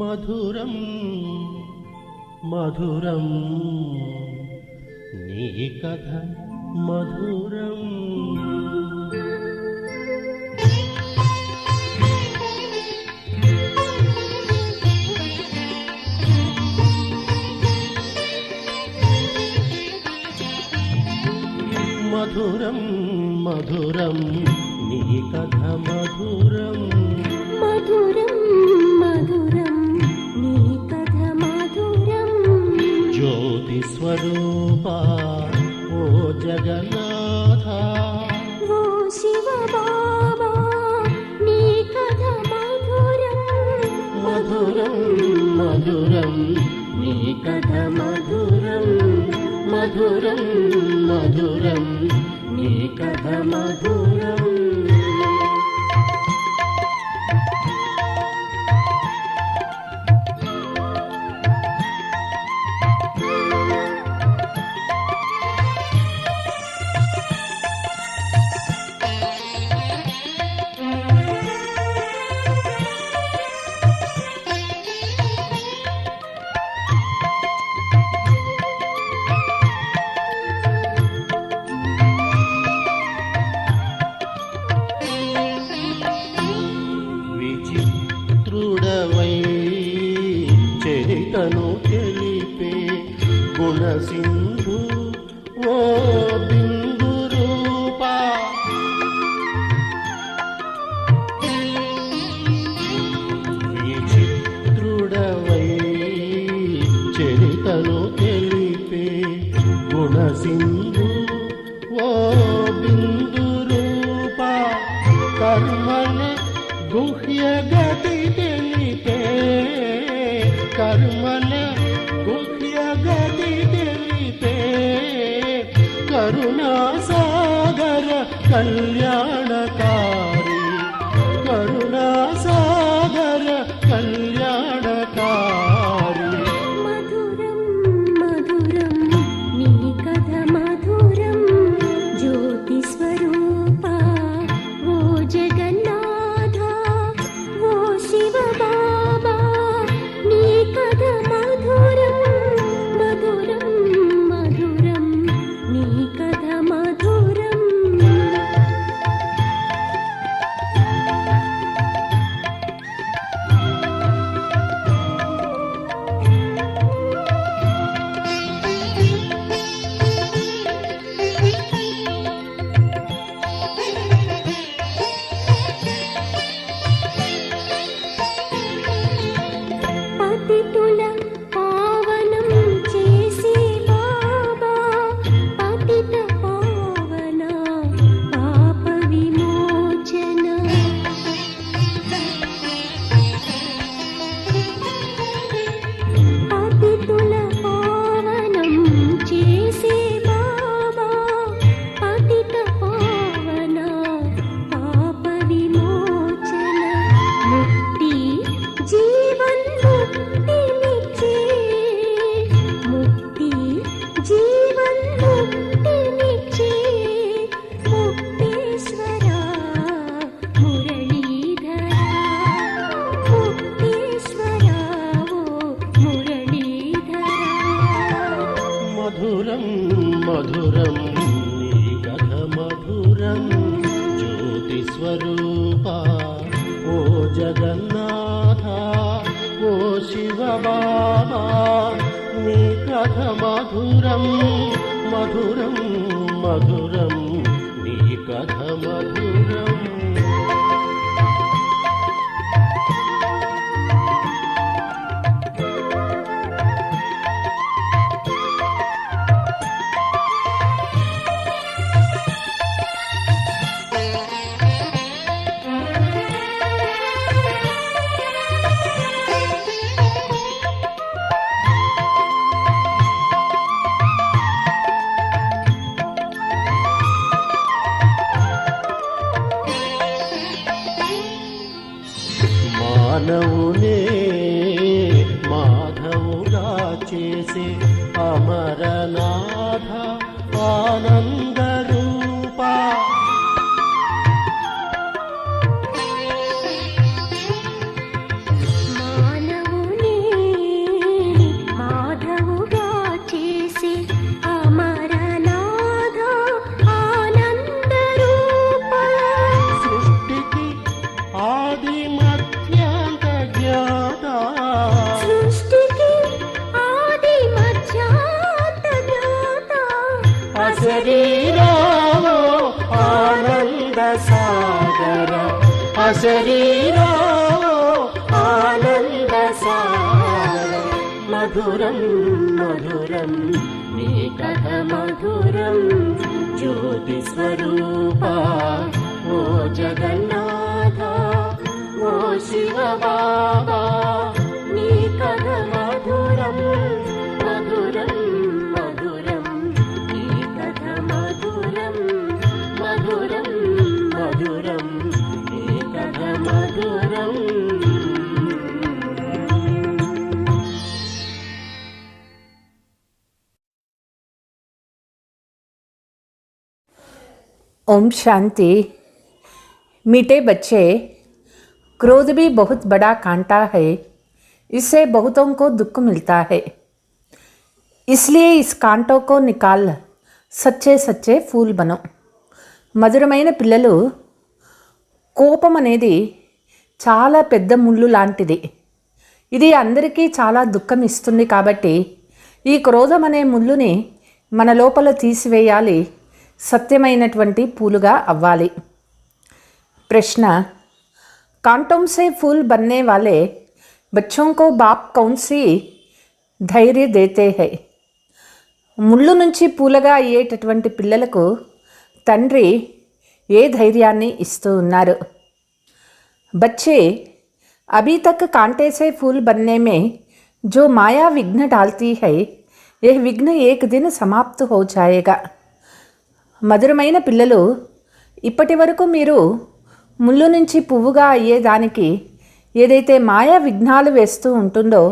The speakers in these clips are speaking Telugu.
మధురం మధురం నీ కథ మధురం. మధురం మధురం నీ కథ మధురం. మధురం మధురం నీ కథ మధురం. జ్యోతి స్వరూప ఓ జగన్నాథ, ఓ శివ బాబా నీ కథ మధురం. మధురం మధురం నీ కథ మధురం. మధురం మధురం నీ కథ మధురం. విచిత్రుడవై చరితను తెలిపే గుణసింధు ఓ బిందు రూపా. విచిత్రుడవై చరితను తెలిపే గుణసింధు ఓ బిందు రూపా. కర్మల గుహ్య గతి తెలిపే, కర్మల గుహ్య గతి తెలిపే కరుణా సాగర కళ్యాణకారి. కరుణా సాగర కళ్యాణకారి. మధురం మధురం నీ కథ మధురం. జ్యోతి స్వరూప ఓ జగన్నాథ, ఓ శివ బాబా నీ కథ మధురం. మధురం మధురం నీ కథ మధురం. పతితుల పావనం చేసి బాబా, పతిత పావన పాప విమోచన. పతితుల పావనం చేసి బాబా, పతిత పావన పాప విమోచన. ముక్తి జీవన్ ముక్తినిచ్చే, ముక్తి జీవన్ ముక్తినిచ్చే ముక్తేశ్వరా మురళీధరా. ముక్తేశ్వరా ఓ మురళీధరా. మధురం మధురం నీ కథ మధురం. జ్యోతి స్వరూప ఓ జగన్నాథ, ఓ శివ బాబా నీ కథ మధురం. మధురం మధురం నీ కథ మధురం. అశరీరావో ఆనంద సాగర అశరీరావో ఆనంద సాగర మధురం మధురం నీ కథ మధురం జ్యోతి స్వరూప ఓ జగన్నాథ ఓ శివ బాబా నీ కథ మధురం మధురం మధురం నీ కథ మధురం మధురం మధురం నీ కథ మధురం. ओम शांति। मीठे बच्चे, क्रोध भी बहुत बड़ा कांटा है, इससे बहुतों को दुख मिलता है। इसलिए इस कांटों को निकाल सच्चे सच्चे फूल बनो। మధురమైన పిల్లలు, కోపం అనేది చాలా పెద్ద ముళ్ళు లాంటిది. ఇది అందరికీ చాలా దుఃఖం ఇస్తుంది. కాబట్టి ఈ క్రోధం అనే ముళ్ళుని మన లోపల తీసివేయాలి, సత్యమైనటువంటి పూలుగా అవ్వాలి. प्रश्न, कांटों से फूल बनने वाले बच्चों को बाप कौन सी धैर्य देते हैं? ముళ్ళు నుంచి పూలగా అయ్యేటటువంటి పిల్లలకు తండ్రి ఏ ధైర్యాన్ని ఇస్తూ ఉన్నారు? बच्चे अभी तक कांटे से फूल बनने में जो माया विघ्न डालती है, यह विघ्न एक दिन समाप्त हो जाएगा. మధురమైన పిల్లలు, ఇప్పటి వరకు మీరు ముళ్ళు నుంచి పువ్వుగా అయ్యేదానికి ఏదైతే మాయా విఘ్నాలు వేస్తూ ఉంటుందో,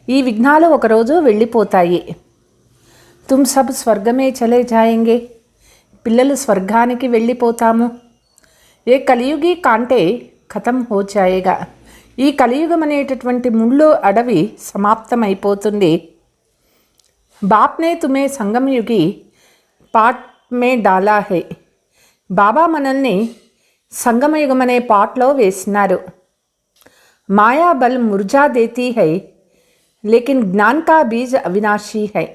ఈ విఘ్నాలు ఒకరోజు వెళ్ళిపోతాయి. తుమ్ సబ్ స్వర్గమే చలే జాయేంగే, పిల్లలు స్వర్గానికి వెళ్ళిపోతాము. ఏ కలియుగి కాంటే ఖతం హో జాయేగా, ఈ కలియుగం అనేటటువంటి ముళ్ళు అడవి సమాప్తమైపోతుంది. బాప్నే తుమే సంగమయుగి పాట్ మే డాలా హై, బాబా మనల్ని సంగమయుగం అనే పాట్లో వేసినారు. మాయా బల్ ముర్జా దేతీ హై, లేకిన్ జ్ఞాన్ కా బీజ్ అవినాశీ హై.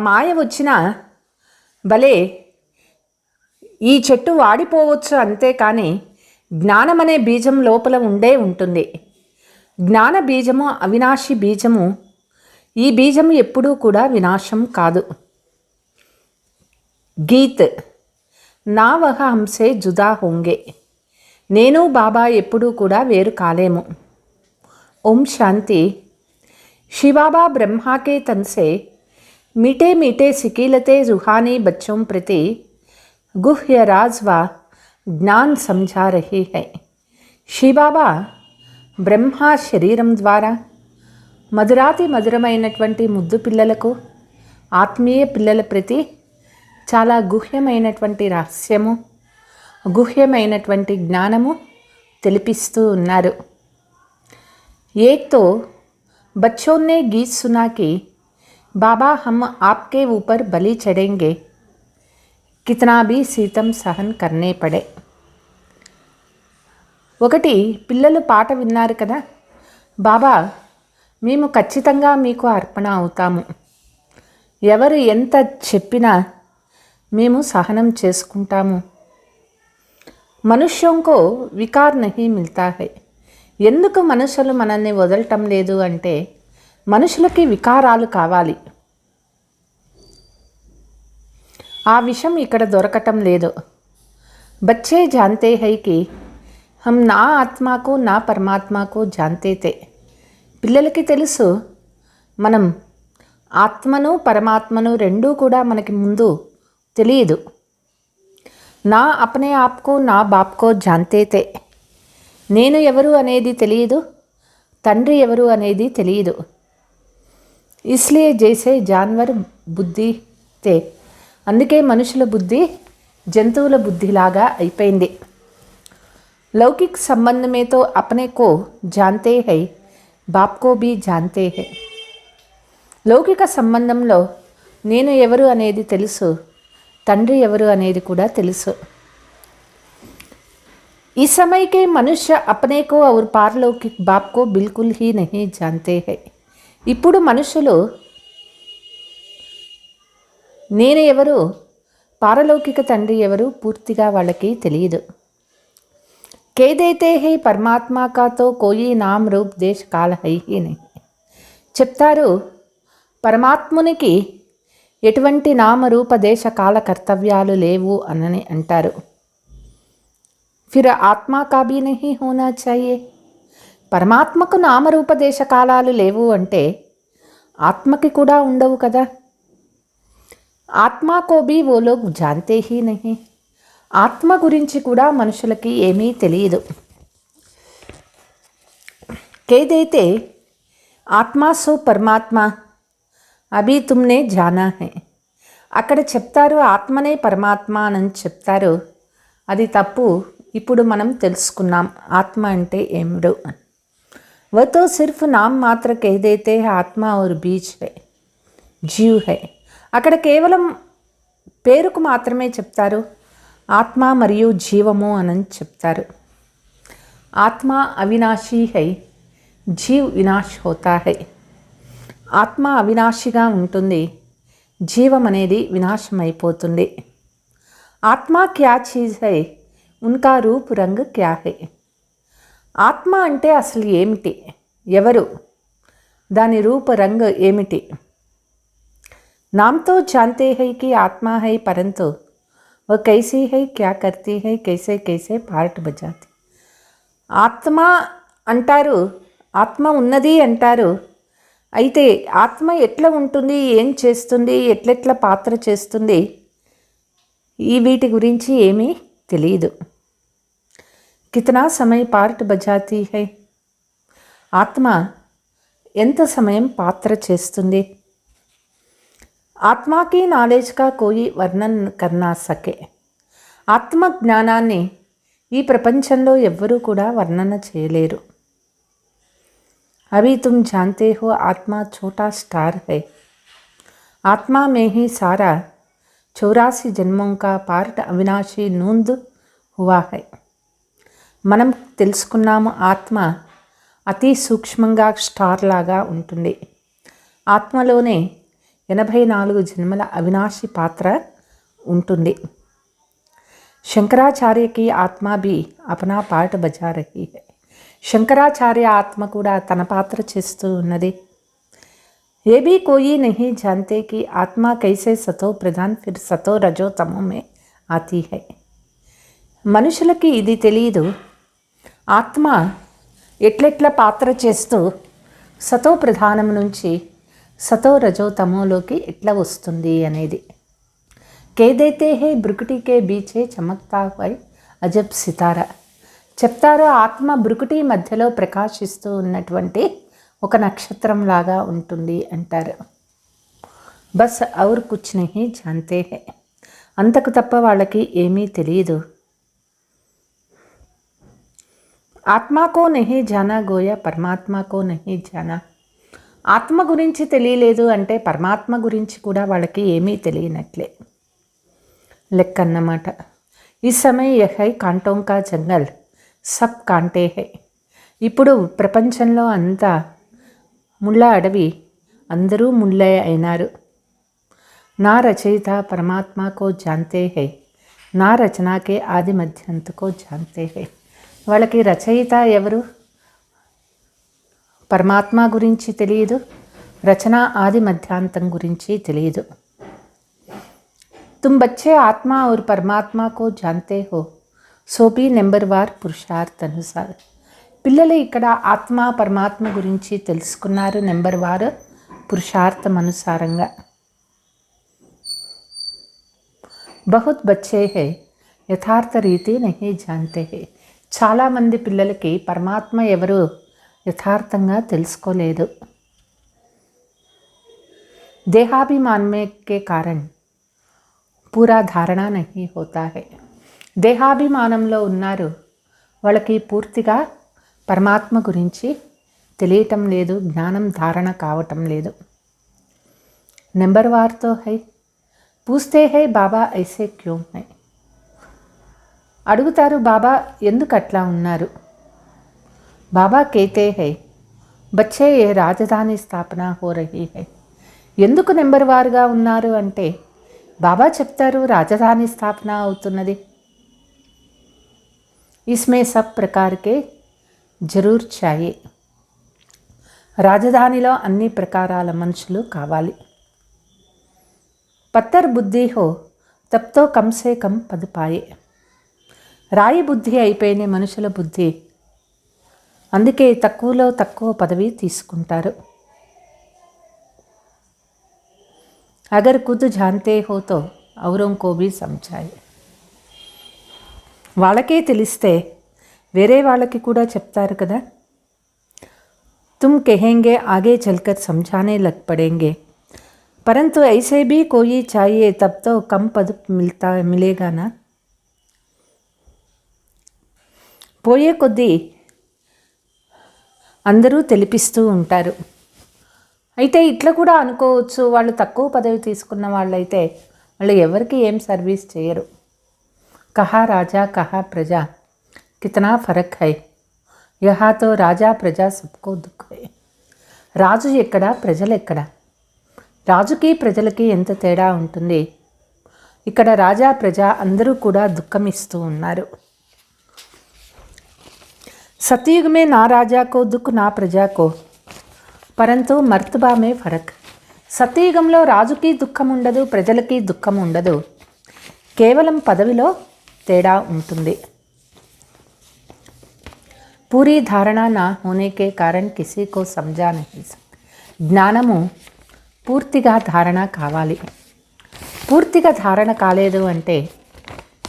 మాయ వచ్చిన భలే ఈ చెట్టు వాడిపోవచ్చు, అంతేకాని జ్ఞానం అనే బీజం లోపల ఉండే ఉంటుంది. జ్ఞాన బీజము అవినాశి బీజము. ఈ బీజము ఎప్పుడూ కూడా వినాశం కాదు. గీత్, నా వహ హంసే జుదా హోంగే, నేను బాబా ఎప్పుడూ కూడా వేరు కాలేము. ఓం శాంతి। शिवबाबा ब्रह्मा के तन से मीठे मीठे सिकीलते रूहानी बच्चों प्रति गुह्य राज व ज्ञान समझा रहे हैं। शिवबाबा ब्रह्मा శరీరం ద్వారా మధురాతి మధురమైనటువంటి ముద్దు పిల్లలకు, ఆత్మీయ పిల్లల ప్రతి చాలా గుహ్యమైనటువంటి రహస్యము, గుహ్యమైనటువంటి జ్ఞానము తెలిపిస్తూ ఉన్నారు. एक तो बच्चों ने गीत सुना कि बाबा हम आपके ऊपर बलि चढ़ेंगे, कितना भी सीतम सहन करने पड़े. ఒకటి పిల్లలు పాట విన్నారు కదా, బాబా మేము ఖచ్చితంగా మీకు అర్పణ అవుతాము, ఎవరు ఎంత చెప్పినా మేము సహనం చేసుకుంటాము. మనుష్యంకో వికార్ నహీ మిల్తా హై, ఎందుకు మనుషులు మనల్ని వదలటం లేదు అంటే మనుషులకి వికారాలు కావాలి. ఆ విషయం ఇక్కడ దొరకటం లేదు. బచ్చే జాంతే హై కి హమ్ నా ఆత్మకు నా పరమాత్మకు జాంతే తే, పిల్లలకి తెలుసు మనం ఆత్మను పరమాత్మను రెండూ కూడా మనకి ముందు తెలియదు. నా అప్నే ఆప్కో నా బాప్కో జాంతే తే, నేను ఎవరు అనేది తెలియదు, తండ్రి ఎవరు అనేది తెలియదు. ఇస్లియే జైసే జాన్వర్ బుద్ధి తే, అందుకే మనుషుల బుద్ధి జంతువుల బుద్ధిలాగా అయిపోయింది. లౌకిక సంబంధమే తో అప్నే కో జాంతే హై, బాప్కో భీ జాంతే హై. లౌకిక సంబంధంలో నేను ఎవరు అనేది తెలుసు, తండ్రి ఎవరు అనేది కూడా తెలుసు. इस समय के मनुष्य अपने को और पारलौकिक बाप को बिल्कुल ही नहीं जानते हैं. ఇప్పుడు మనుషులు నేను ఎవరు, పారలౌకిక తండ్రి ఎవరు పూర్తిగా వాళ్ళకి తెలియదు. कह देते हैं परमात्मा का तो कोई नाम रूप देश काल है ही नहीं. చెప్తారు పరమాత్మునికి ఎటువంటి నామరూప దేశ కాల కర్తవ్యాలు లేవు అని అంటారు. ఫిర్ ఆత్మా కా భీ నహీ హోనా చాహియే. పరమాత్మకు నామరూప దేశ కాలాలు లేవు అంటే ఆత్మకి కూడా ఉండవు కదా. ఆత్మా కో భీ వో లోగ్ జాన్తే హీ నహీ. ఆత్మ గురించి కూడా మనుషులకి ఏమీ తెలియదు. కేదైతే ఆత్మా సో పరమాత్మ అభి తుమ్నే జానా హై. అక్కడ చెప్తారు ఆత్మనే పరమాత్మ అని చెప్తారు. అది తప్పు. ఇప్పుడు మనం తెలుసుకున్నాం ఆత్మ అంటే ఏమిడు అని. वो तो सिर्फ नाम मात्र कह देते हैं आत्मा और बीज है जीव है. అక్కడ కేవలం పేరుకు మాత్రమే చెప్తారు ఆత్మ మరియు జీవము అని చెప్తారు. ఆత్మ అవినాశీ హై, జీవ్ వినాశ్ హోతా హై. ఆత్మ అవినాశిగా ఉంటుంది, జీవం అనేది వినాశమైపోతుంది. ఆత్మ క్యా చీజ్ హై, ఉన్కా రూప్ రంగ్ క్యా హై. ఆత్మ అంటే అసలు ఏమిటి, ఎవరు, దాని రూప రంగ్ ఏమిటి. నామ్తో జాన్తే హై కి ఆత్మ హై పరంతు वो कैसी है क्या करती है कैसे कैसे పార్ట్ బజాతి. ఆత్మ అంటారు, ఆత్మ ఉన్నది అంటారు. అయితే ఆత్మ ఎట్లా ఉంటుంది, ఏం చేస్తుంది, ఎట్లెట్లా పాత్ర చేస్తుంది, ఈ వీటి గురించి ఏమీ తెలియదు. కితనా సమయ పార్ట్ బజాతీ హై. ఆత్మ ఎంత సమయం పాత్ర చేస్తుంది. ఆత్మకి నాలెడ్జ్ కా కోయి వర్ణన్ కర్నా సకే. ఆత్మ జ్ఞానాన్ని ఈ ప్రపంచంలో ఎవ్వరూ కూడా వర్ణన చేయలేరు. అభి తుమ్ జాన్తే హో ఆత్మ ఛోటా స్టార్ హై. ఆత్మా మే హీ సారా 84 జన్మోं का పార్ట్ అవినాశీ నూంద్ హువా హై. మనం తెలుసుకున్నాము ఆత్మ అతి సూక్ష్మంగా స్టార్ లాగా ఉంటుంది. ఆత్మలోనే 84 జన్మల అవినాశి పాత్ర ఉంటుంది. శంకరాచార్యకి ఆత్మ भी अपना पार्ट बजा रही है. శంకరాచార్య ఆత్మ కూడా తన పాత్ర చేస్తూ ఉన్నది. ये भी कोई नहीं जानते कि आत्मा कैसे सतो प्रधान फिर सतो रजो तमो में आती है. మనుషులకి ఇది తెలియదు, ఆత్మ ఎట్లెట్ల పాత్ర చేస్తూ సతో ప్రధానం నుంచి సతో రజో తమోలోకి ఎట్లా వస్తుంది అనేది. కేదైతే హే బ్రుకుటికే బీచే చమక్తా హై అజబ్ సితారా. చెప్తారో ఆత్మ బ్రుకుటి మధ్యలో ప్రకాశిస్తూ ఉన్నటువంటి ఒక నక్షత్రం లాగా ఉంటుంది అంటారు. బస్ ఔర్ కుచ్ నహీ జాన్తే హై. అంతకు తప్ప వాళ్ళకి ఏమీ తెలియదు. ఆత్మకో నహీ జానా గోయా పరమాత్మకో నహీ జానా. ఆత్మ గురించి తెలియలేదు అంటే పరమాత్మ గురించి కూడా వాళ్ళకి ఏమీ తెలియనట్లే లెక్క అన్నమాట. ఈ సమయ యహై కాంటోం కా జంగల్ సబ్ కాంటే హై. ఇప్పుడు ప్రపంచంలో అంతా ముళ్ళ అడవి, అందరూ ముళ్ళే అయినారు. నా రచయిత పరమాత్మకో జాన్తే హై, నా రచనాకే ఆది మధ్యంతకో జాన్తే హై. వాళ్ళకి రచయిత ఎవరు, పరమాత్మ గురించి తెలియదు, రచన ఆది మధ్యాంతం గురించి తెలియదు. तुम बच्चे आत्मा और परमात्मा को जानते हो सो भी నెంబర్ వార్ పురుషార్థ అనుసార్. పిల్లలు ఇక్కడ ఆత్మ పరమాత్మ గురించి తెలుసుకున్నారు నెంబర్ వారు పురుషార్థం అనుసారంగా. बहुत बच्चे हैं యథార్థ రీతి నహీ జాన్తే హై. చాలామంది పిల్లలకి పరమాత్మ ఎవరు యథార్థంగా తెలుసుకోలేదు. దేహాభిమాన్ కే కారణ్ పూరా ధారణ నహీ హోతా హై. దేహాభిమానంలో ఉన్నారు, వాళ్ళకి పూర్తిగా పరమాత్మ గురించి తెలియటం లేదు, జ్ఞానం ధారణ కావటం లేదు. నెంబర్ వార్తో హై పూస్తే హై బాబా ఐసే క్యూ హై. అడుగుతారు బాబా ఎందుకు అట్లా ఉన్నారు. బాబా కేతే హై బచ్చే ఏ రాజధాని స్థాపన హో రహీ హై. ఎందుకు నెంబర్ వారుగా ఉన్నారు అంటే బాబా చెప్తారు రాజధాని స్థాపన అవుతున్నది. इसमें सब प्रकार के జరూర్ चाहिए. రాజధానిలో అన్ని ప్రకారాల మనుషులు కావాలి. పత్తర్ బుద్ధి హో తబ్తో కమ్ సే కమ్ పద్ పాయే. రాయి బుద్ధి అయిపోయిన మనుషుల బుద్ధి, అందుకే తక్కువలో తక్కువ పదవి తీసుకుంటారు. అగర్ ఖుద్ జాన్తే హో తో ఔరోं को भी समझाए. వాళ్ళకే తెలిస్తే వేరే వాళ్ళకి కూడా చెప్తారు కదా. तुम कहेंगे आगे चलकर समझाने लग पड़ेंगे, परंतु ऐसे भी कोई चाहिए तब तो कम पद मिलेगा ना. పోయే కొద్దీ అందరూ తెలిపిస్తూ ఉంటారు. అయితే ఇట్లా కూడా అనుకోవచ్చు, వాళ్ళు తక్కువ పదవి తీసుకున్న వాళ్ళైతే వాళ్ళు ఎవరికి ఏం సర్వీస్ చేయరు. కహా రాజా కహా ప్రజా కితనా ఫరక్ హై. యహా తో రాజా ప్రజా సబ్కో దుఃఖ హై. రాజు ఎక్కడ, ప్రజలు ఎక్కడ? రాజుకి ప్రజలకి ఎంత తేడా ఉంటుంది. ఇక్కడ రాజా ప్రజా అందరూ కూడా దుఃఖమిస్తూ ఉన్నారు. सतयुग में ना राजा को दुख ना प्रजा को, परंतु मर्तबा में फरक. సత్యయుగంలో రాజుకి దుఃఖం ఉండదు, ప్రజలకి దుఃఖం ఉండదు. కేవలం పదవిలో తేడా ఉంటుంది. పూరీ ధారణ నా హోనే కే కారణ్ కిసీ కో సమజా నహీ సక్తే. జ్ఞానము పూర్తిగా ధారణ కావాలి. పూర్తిగా ధారణ కాలేదు అంటే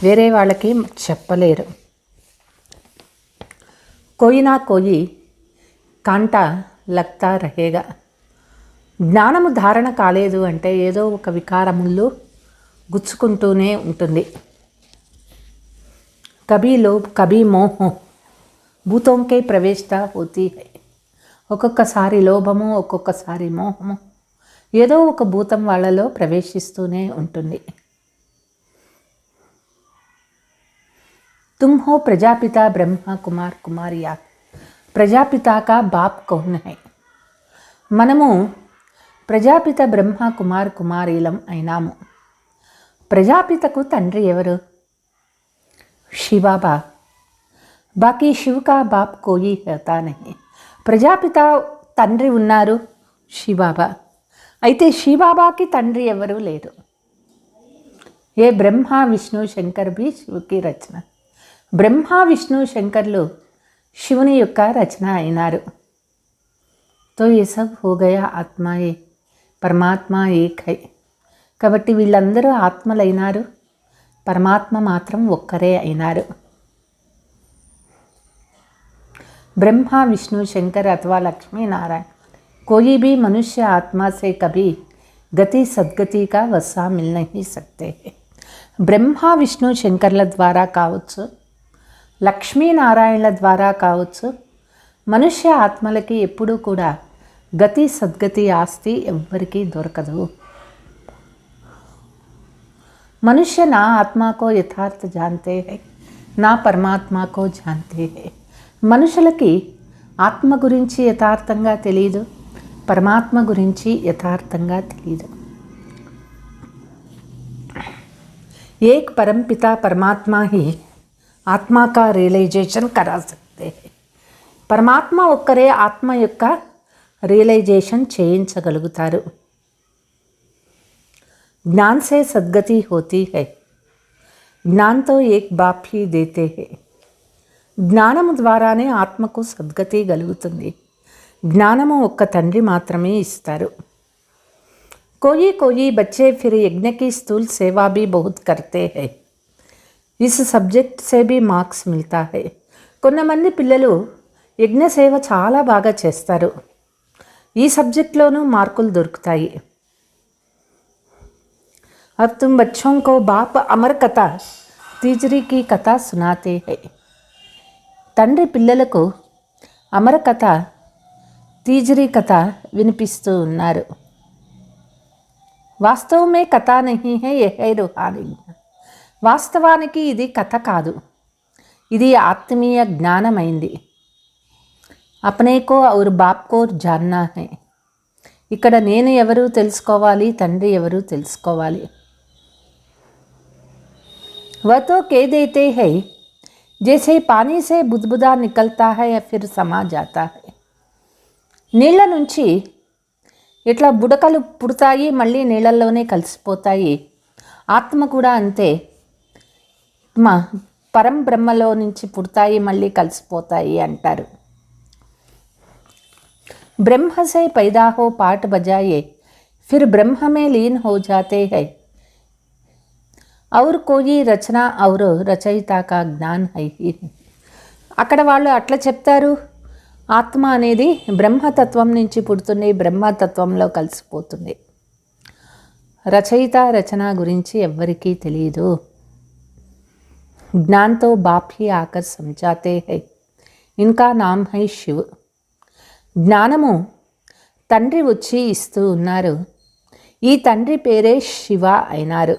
వేరే వాళ్ళకి చెప్పలేరు. कोई ना कोई కాంటా లగ్తా రహేగా. జ్ఞానము ధారణ కాలేదు అంటే ఏదో ఒక వికారములు గుచ్చుకుంటూనే ఉంటుంది. కభీ లోభ్ కభీ మోహ భూతోంకే ప్రవేశత హోతీ హై. ఒక్కొక్కసారి లోభము, ఒక్కొక్కసారి మోహము, ఏదో ఒక భూతం వాళ్ళలో ప్రవేశిస్తూనే ఉంటుంది. तुम हो प्रजापिता ब्रह्मा कुमार कुमारिया. ప్రజాపితా కా బాప్ కౌన్ హై. మనము ప్రజాపిత బ్రహ్మ కుమార్ కుమారీలం అయినాము. ప్రజాపితకు తండ్రి ఎవరు? శివబాబా. బాకీ శివ్ కా బాప్ కోయి హోతా నహీ. ప్రజాపిత తండ్రి ఉన్నారు, శివబాబా. అయితే శివబాబాకి తండ్రి ఎవరు లేరు. ఏ బ్రహ్మ విష్ణు శంకర్ భీ శివకి రచన. బ్రహ్మ విష్ణు శంకర్లు శివుని యొక్క రచన అయినారు. తో ఏ సబ్ హో గయా ఆత్మాయే పరమాత్మ ఏక్ హై. కాబట్టి వీళ్ళందరూ ఆత్మలైనారు, పరమాత్మ మాత్రం ఒక్కరే అయినారు. బ్రహ్మ విష్ణు శంకర్ అథవా లక్ష్మీనారాయణ कोई भी मनुष्य आत्मा से कभी गति सद्गति का वसा मिल नहीं सकते. బ్రహ్మ విష్ణు శంకర్ల ద్వారా కావచ్చు, లక్ష్మీనారాయణల ద్వారా కావచ్చు, మనుష్య ఆత్మలకి ఎప్పుడూ కూడా గతి సద్గతి ఆస్తి ఎవ్వరికీ దొరకదు. మనుష్య నా ఆత్మకో యథార్థ జాంతే హై, నా పరమాత్మకో జాంతే హై. మనుషులకి ఆత్మ గురించి యథార్థంగా తెలియదు, పరమాత్మ గురించి యథార్థంగా తెలియదు. ఏక్ పరంపిత పరమాత్మ హి ఆత్మ కా రియలైజేషన్ కరా సక్తే హై. పరమాత్మ ఒక్కరే ఆత్మ యొక్క రియలైజేషన్ చేయించగలుగుతారు. జ్ఞాన్ సే సద్గతి హోతీ హై. జ్ఞాన్తో ఏక్ బాప్ హీ దేతే హై. జ్ఞానము ద్వారానే ఆత్మకు సద్గతి కలుగుతుంది. జ్ఞానము ఒక్క తండ్రి మాత్రమే ఇస్తారు. कोई कोई बच्चे फिर यज्ञ की स्थूल सेवा भी बहुत करते हैं. इस సబ్జెక్ట్ से भी మార్క్స్ మిల్తా है. కొంతమంది పిల్లలు యజ్ఞ సేవ చాలా బాగా చేస్తారు. ఈ సబ్జెక్ట్లోనూ మార్కులు దొరుకుతాయి. अब तुम बच्चों को बाप अमर कथा तीजरी की कथा सुनाते हैं. తండ్రి పిల్లలకు అమర కథ, తీజరీ కథ వినిపిస్తూ ఉన్నారు. వాస్తవ మే కథ నహీ హై, యహ్ హై రూహానీ. వాస్తవానికి ఇది కథ కాదు, ఇది ఆత్మీయ జ్ఞానమైంది. అప్నే కో ఔర్ బాప్ కో జాన్నా హై. ఇక్కడ నేను ఎవరు తెలుసుకోవాలి, తండ్రి ఎవరు తెలుసుకోవాలి. वह तो कह देते हैं जैसे पानी से बुदबुदा निकलता है या फिर समा जाता है. నీళ్ళ నుంచి ఇట్లా బుడకలు పుడతాయి, మళ్ళీ నీళ్ళల్లోనే కలిసిపోతాయి. ఆత్మ కూడా అంతే, మా పరం బ్రహ్మలో నుంచి పుడతాయి, మళ్ళీ కలిసిపోతాయి అంటారు. ब्रह्म से पैदा हो पाठ बजाए फिर ब्रह्म में लीन हो जाते हैं और कोई रचना और रचयिता का ज्ञान है ही. అక్కడ వాళ్ళు అట్లా చెప్తారు, ఆత్మ అనేది బ్రహ్మతత్వం నుంచి పుడుతుంది, బ్రహ్మతత్వంలో కలిసిపోతుంది. రచయిత రచన గురించి ఎవ్వరికీ తెలియదు. జ్ఞాన్తో బాప్ హీ ఆకర్ సమझाते हैं, ఇన్కా నామ్ హై శివ్. జ్ఞానము తండ్రి వచ్చి ఇస్తూ ఉన్నారు, ఈ తండ్రి పేరే శివ అయినారు.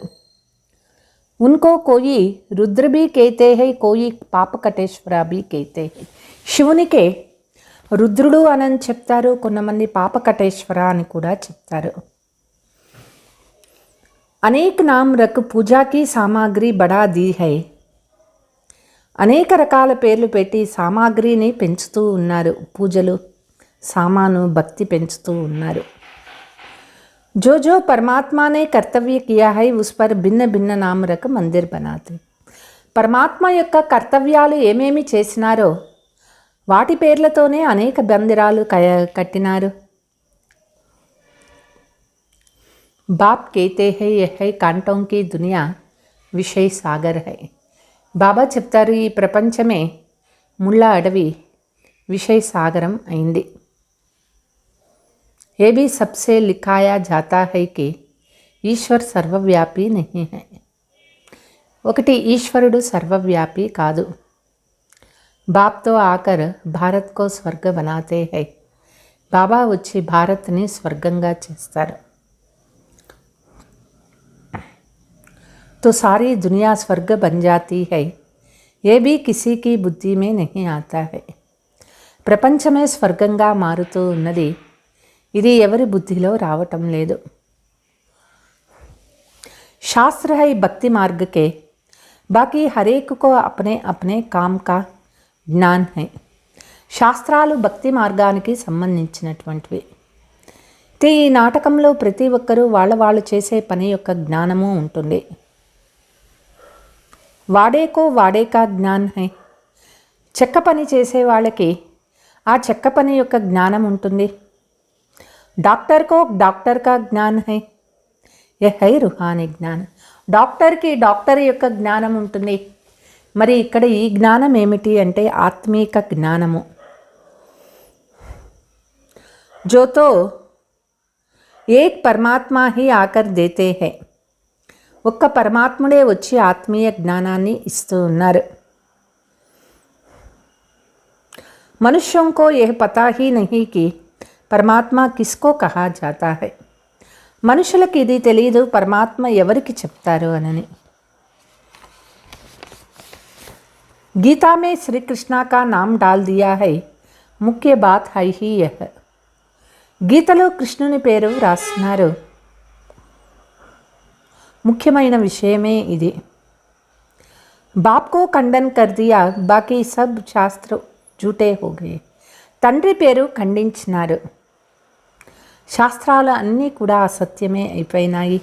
ఉన్కో కోయి రుద్ర భీ కేతే హై, కోయి పాపకటేశ్వర భీ కేతే హై. శివునికే రుద్రుడు అని చెప్తారు, కొంతమంది పాపకటేశ్వర అని కూడా చెప్తారు. అనేక నామ్ రక్ పూజాకి సామాగ్రి బడా దీ హై. అనేక రకాల పేర్లు పెట్టి సామాగ్రిని పెంచుతూ ఉన్నారు, పూజలు సామాను భక్తి పెంచుతూ ఉన్నారు. जो जो परमात्मा ने कर्तव्य किया है उस पर भिन्न भिन्न नाम रख मंदिर बनाते. పరమాత్మ యొక్క కర్తవ్యాలు ఏమేమి చేసినారో వాటి పేర్లతోనే అనేక మందిరాలు కట్టినారు. బాప్ కేతే హై యహ్ కాంటోం కి దునియా విషయ సాగర్ హై. బాబా చెప్తారు, ఈ ప్రపంచమే ముళ్ళ అడవి విషయ సాగరం అయింది. ये भी सबसे लिखाया जाता है कि ఈశ్వర్ సర్వవ్యాపి नहीं है. ఒకటి, ఈశ్వరుడు సర్వవ్యాపి కాదు. బాప్తో ఆకర్ భారత్ కో స్వర్గ బనాతే హై. బాబా వచ్చి భారత్ని స్వర్గంగా చేస్తారు. तो सारी दुनिया स्वर्ग बन जाती है, ये भी किसी की बुद्धि में नहीं आता है. ప్రపంచమే స్వర్గంగా మారుతూ ఉన్నది, ఇది ఎవరి బుద్ధిలో రావటం లేదు. शास्त्र है भक्ति मार्ग के, बाकी हर एक को अपने अपने काम का జ్ఞాన్ है. శాస్త్రాలు భక్తి మార్గానికి సంబంధించినటువంటివి. ఈ నాటకంలో ప్రతి ఒక్కరూ వాళ్ళు చేసే పని యొక్క జ్ఞానము ఉంటుంది. వాడేకో వాడేకా జ్ఞాన్ హై. చెక్క పని చేసే వాళ్ళకి ఆ చెక్క పని యొక్క జ్ఞానం ఉంటుంది. డాక్టర్కో డాక్టర్ కా Gyan high, yeah high Ruhani Gyan. డాక్టర్కి డాక్టర్ యొక్క జ్ఞానం ఉంటుంది. మరి ఇక్కడ ఈ జ్ఞానం ఏమిటి అంటే ఆత్మీక జ్ఞానము. जो तो एक परमात्मा ही आकर देते हैं. ఒక్క పరమాత్ముడే వచ్చి ఆత్మీయ జ్ఞానాన్ని ఇస్తూ ఉన్నారు. मनुष्यों को यह पता ही नहीं कि परमात्मा किसको कहा जाता है. మనుషులకి ఇది తెలియదు పరమాత్మ ఎవరికి చెప్తారు అని. गीता में श्री कृष्णा का नाम डाल दिया है, मुख्य बात है ही यह. గీతలో కృష్ణుని పేరు రాస్తున్నారు, ముఖ్యమైన విషయమే ఇది. బాప్ కో ఖండన్ కర్ దియా, బాకీ సబ్ శాస్త్ర జూటే హో గయే. తండ్రి పేరు ఖండించినారు, శాస్త్రాలు అన్నీ కూడా అసత్యమే అయిపోయినాయి.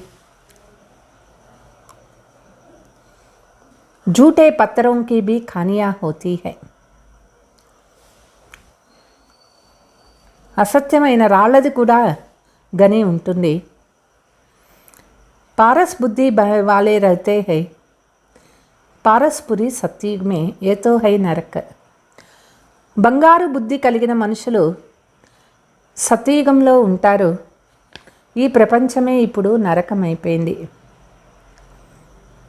झूठे पत्थरों की भी खानियाँ होती है. అసత్యమైన రాళ్ళది కూడా గని ఉంటుంది. पारस बुद्धि वाले रहते हैं, పారస్పురి సత్యుగ్ మే ఏతో హై నరక్. బంగారు బుద్ధి కలిగిన మనుషులు సత్యుగంలో ఉంటారు. ఈ ప్రపంచమే ఇప్పుడు నరకమైపోయింది.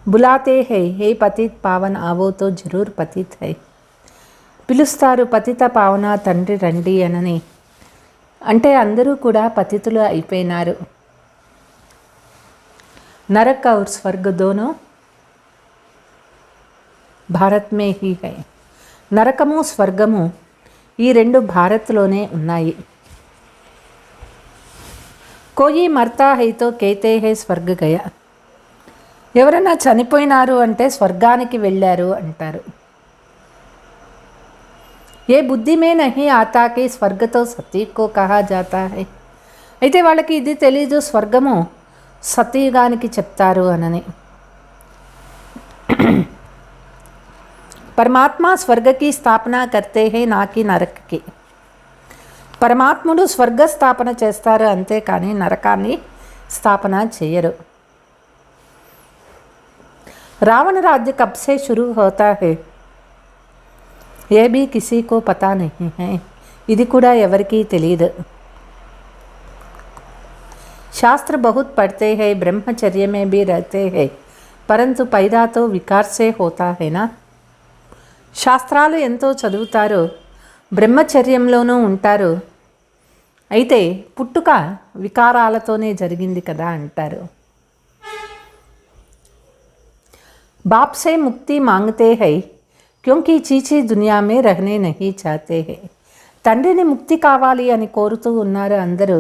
బులాతే హై, హే పతిత్ పావన్ ఆవో తో జరూర్ పతిత్ హై. పిలుస్తారు, పతిత పావన తండ్రి రండి అనని. అంటే అందరూ కూడా పతితులు అయిపోయినారు. నరక్ ఔర్ స్వర్గ దోనో భారత్ మే హీ హై. నరకము స్వర్గము ఈ రెండు భారత్లోనే ఉన్నాయి. కోయి మర్తా హై తో కేతే హై స్వర్గ గయా. ఎవరైనా చనిపోయినారు అంటే స్వర్గానికి వెళ్ళారు అంటారు. ఏ బుద్ధి మే నహీ ఆతా కి స్వర్గతో సతీకో కహా జాతా హై. అయితే వాళ్ళకి ఇది తెలీదు, స్వర్గము సతీగానికి చెప్తారు అనని. పరమాత్మ స్వర్గకి స్థాపన కర్తే హై నాకి నరకకి. పరమాత్ముడు స్వర్గ స్థాపన చేస్తారు, అంతేకాని నరకాన్ని స్థాపన చేయరు. रावण राज्य कब से शुरू होता है यह भी किसी को पता नहीं है. ఇది కూడా ఎవరికీ తెలియదు. शास्त्र बहुत पढ़ते हैं, ब्रह्मचर्य में भी रहते हैं, परंतु पैदा तो विकार से होता है ना. శాస్త్రాలు ఎంతో చదువుతారు, బ్రహ్మచర్యంలోనూ ఉంటారు, అయితే పుట్టుక వికారాలతోనే జరిగింది కదా అంటారు. बाप से मुक्ति मांगते हैं क्योंकि చీచీ दुनिया में रहने नहीं चाहते हैं. తండ్రిని ముక్తి కావాలి అని కోరుతూ ఉన్నారు అందరూ,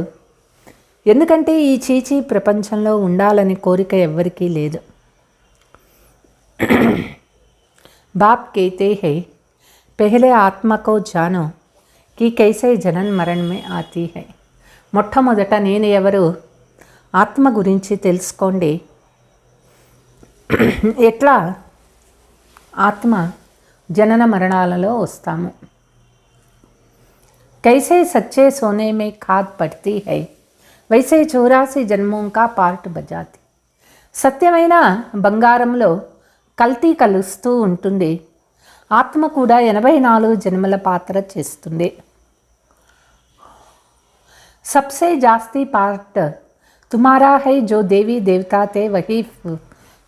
ఎందుకంటే ఈ చీచీ ప్రపంచంలో ఉండాలని కోరిక ఎవ్వరికీ లేదు. बाप कहते हैं पहले आत्मा को जानो कि कैसे जनन मरण में आती है. మొట్టమొదట నేను ఎవరు ఆత్మ గురించి తెలుసుకోండి, ఎట్లా ఆత్మ జనన మరణాలలో వస్తాము. कैसे सच्चे सोने में खाद पड़ती है वैसे 84 जन्मों का पार्ट बजाती. సత్యమైన బంగారంలో కల్తీ కలుస్తూ ఉంటుంది, ఆత్మ కూడా 84 జన్మల పాత్ర చేస్తుంది. सबसे जास्ती पार्ट तुम्हारा है जो देवी देवता थे वही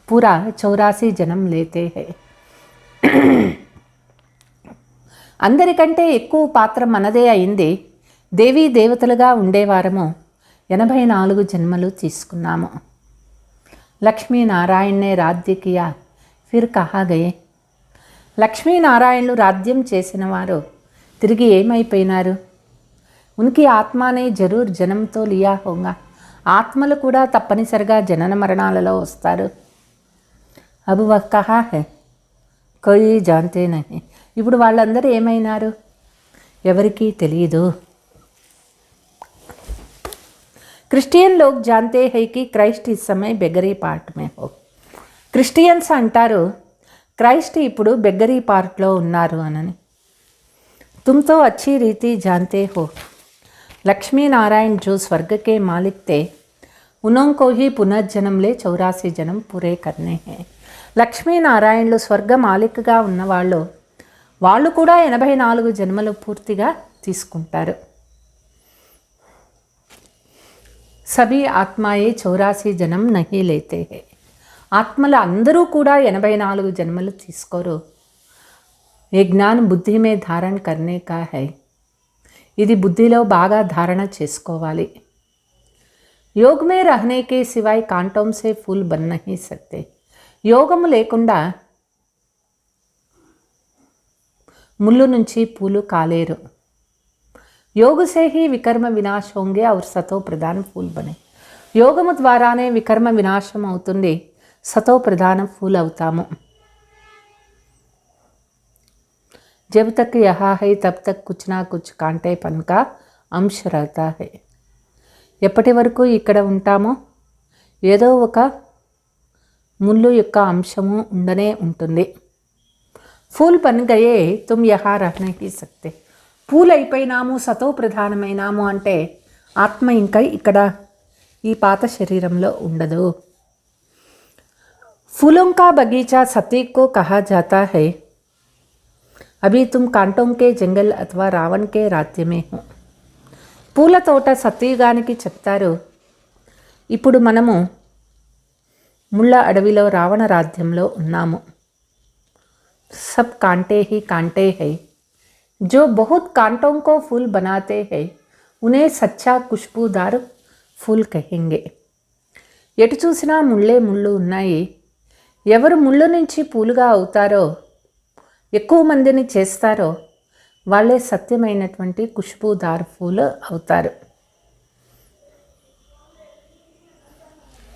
पूरा 84 జన్మ లేతే హై. అందరికంటే ఎక్కువ పాత్ర మనదే అయింది. దేవీ దేవతలుగా ఉండేవారము 84 జన్మలు తీసుకున్నాము. లక్ష్మీనారాయణనే రాజ్య కియా ఫిర్ కహా గయే. లక్ష్మీనారాయణులు రాజ్యం చేసిన వారు తిరిగి ఏమైపోయినారు? ఉనికి ఆత్మానే జరూర్ జనంతో లియా హోంగా. ఆత్మలు కూడా తప్పనిసరిగా జనన మరణాలలో వస్తారు. అబ్ వహ్ కహా హై కోయి జాన్తే నహీ. ఇప్పుడు వాళ్ళందరూ ఏమైనారు? ఎవరికీ తెలియదు. క్రిస్టియన్ లోగ్ జాన్తే హై కి క్రైస్ట్ ఇస్ సమయ బెగ్గరీ పార్ట్ మే హో. క్రిస్టియన్స్ అంటారు క్రైస్ట్ ఇప్పుడు బెగ్గరీ పార్ట్లో ఉన్నారు అనని. తుమ్ తో అచ్చీ రీతి జాన్తే హో लक्ष्मी नारायण जो स्वर्ग के मालिक थे उनको ही पुनर्जन्म ले 84 जन्म पूरे करने हैं. లక్ష్మీనారాయణులు స్వర్గ మాలికగా ఉన్నవాళ్ళు, వాళ్ళు కూడా 84 జన్మలు పూర్తిగా తీసుకుంటారు. సభీ ఆత్మాయే 84 జన్మ నహీ లేతే హై. ఆత్మలు అందరూ కూడా 84 జన్మలు తీసుకోరు. ఏ జ్ఞాన్ బుద్ధి మే ధారణ కర్నే కా హై. ఇది బుద్ధిలో బాగా ధారణ చేసుకోవాలి. యోగ్ మే రహనే కే సివాయ్ కాంటోం సే ఫూల్ బన్ నహీ సక్తే. యోగము లేకుండా ముళ్ళు నుంచి పూలు కాలేరు. యోగ సే హీ వికర్మ వినాశ్ హోంగే ఔర్ సతో ప్రధాన ఫూల్ బనే. యోగము ద్వారానే వికర్మ వినాశం అవుతుంది, సతో ప్రధాన ఫూల్ అవుతాము. जब तक यहाँ है तब तक कुछ ना कुछ कांटेपन का अंश रहता है. ఎప్పటి వరకు ఇక్కడ ఉంటామో ఏదో ఒక ముళ్ళు యొక్క అంశము ఉండనే ఉంటుంది. ఫూల్ బన్ గయే తుమ్ యహా రహ్ నహీ సక్తే. పూల్ అయిపోయినాము, సతో ప్రధానమైనాము అంటే ఆత్మ ఇంకా ఇక్కడ ఈ పాత శరీరంలో ఉండదు. फूलों का बगीचा सतीक को कहा जाता है. अभी तुम कांटों के जंगल अथवा रावण के राज्य में हो. పూల తోట సతీగానికి చెప్తారు. ఇప్పుడు మనము ముళ్ళ అడవిలో రావణ రాజ్యంలో ఉన్నాము. సబ్ కాంటే హీ కాంటే హై. जो बहुत कांटों को फूल बनाते हैं उन्हें सच्चा खुशबूदार फूल कहेंगे. ఎటు చూసినా ముళ్ళే ముళ్ళు ఉన్నాయి. ఎవరు ముళ్ళు నుంచి పూలుగా అవుతారో, ఎక్కువ మందిని చేస్తారో వాళ్ళే సత్యమైనటువంటి ఖుష్బూదార్ ఫూల్ అవుతారు.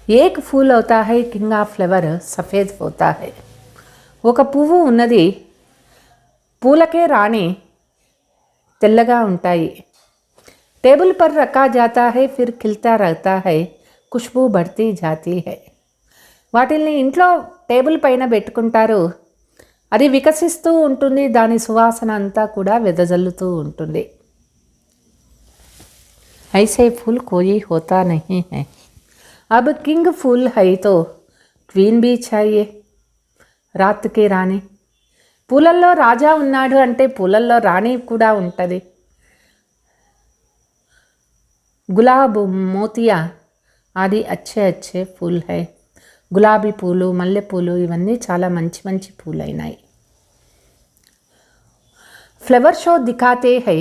एक फूल होता है किंग ऑफ फ्लेवर सफ़ेद होता है ఒక పువ్వు ఉన్నది పూలకే రాణి తెల్లగా ఉంటాయి टेबल पर रखा जाता है फिर खिलता रहता है खुशबू बढ़ती जाती है వాటిల్ని ఇంట్లో టేబుల్ పైన పెట్టుకుంటారు అది వికసిస్తూ ఉంటుంది దాని సువాసన అంతా కూడా వెదజల్లుతూ ఉంటుంది ऐसे फूल कोई होता नहीं है अब किंग फूल है तो क्वीन भी चाहिए रात की रानी పూలల్లో రాజా ఉన్నాడు అంటే పూలల్లో రాణి కూడా ఉంటుంది గులాబ్ మోతియా ఆది అచ్చే అచ్చే ఫూల్ హై గులాబీ పూలు మల్లెపూలు ఇవన్నీ చాలా మంచి మంచి పూలైనాయి ఫ్లవర్ షో దిఖాతే హై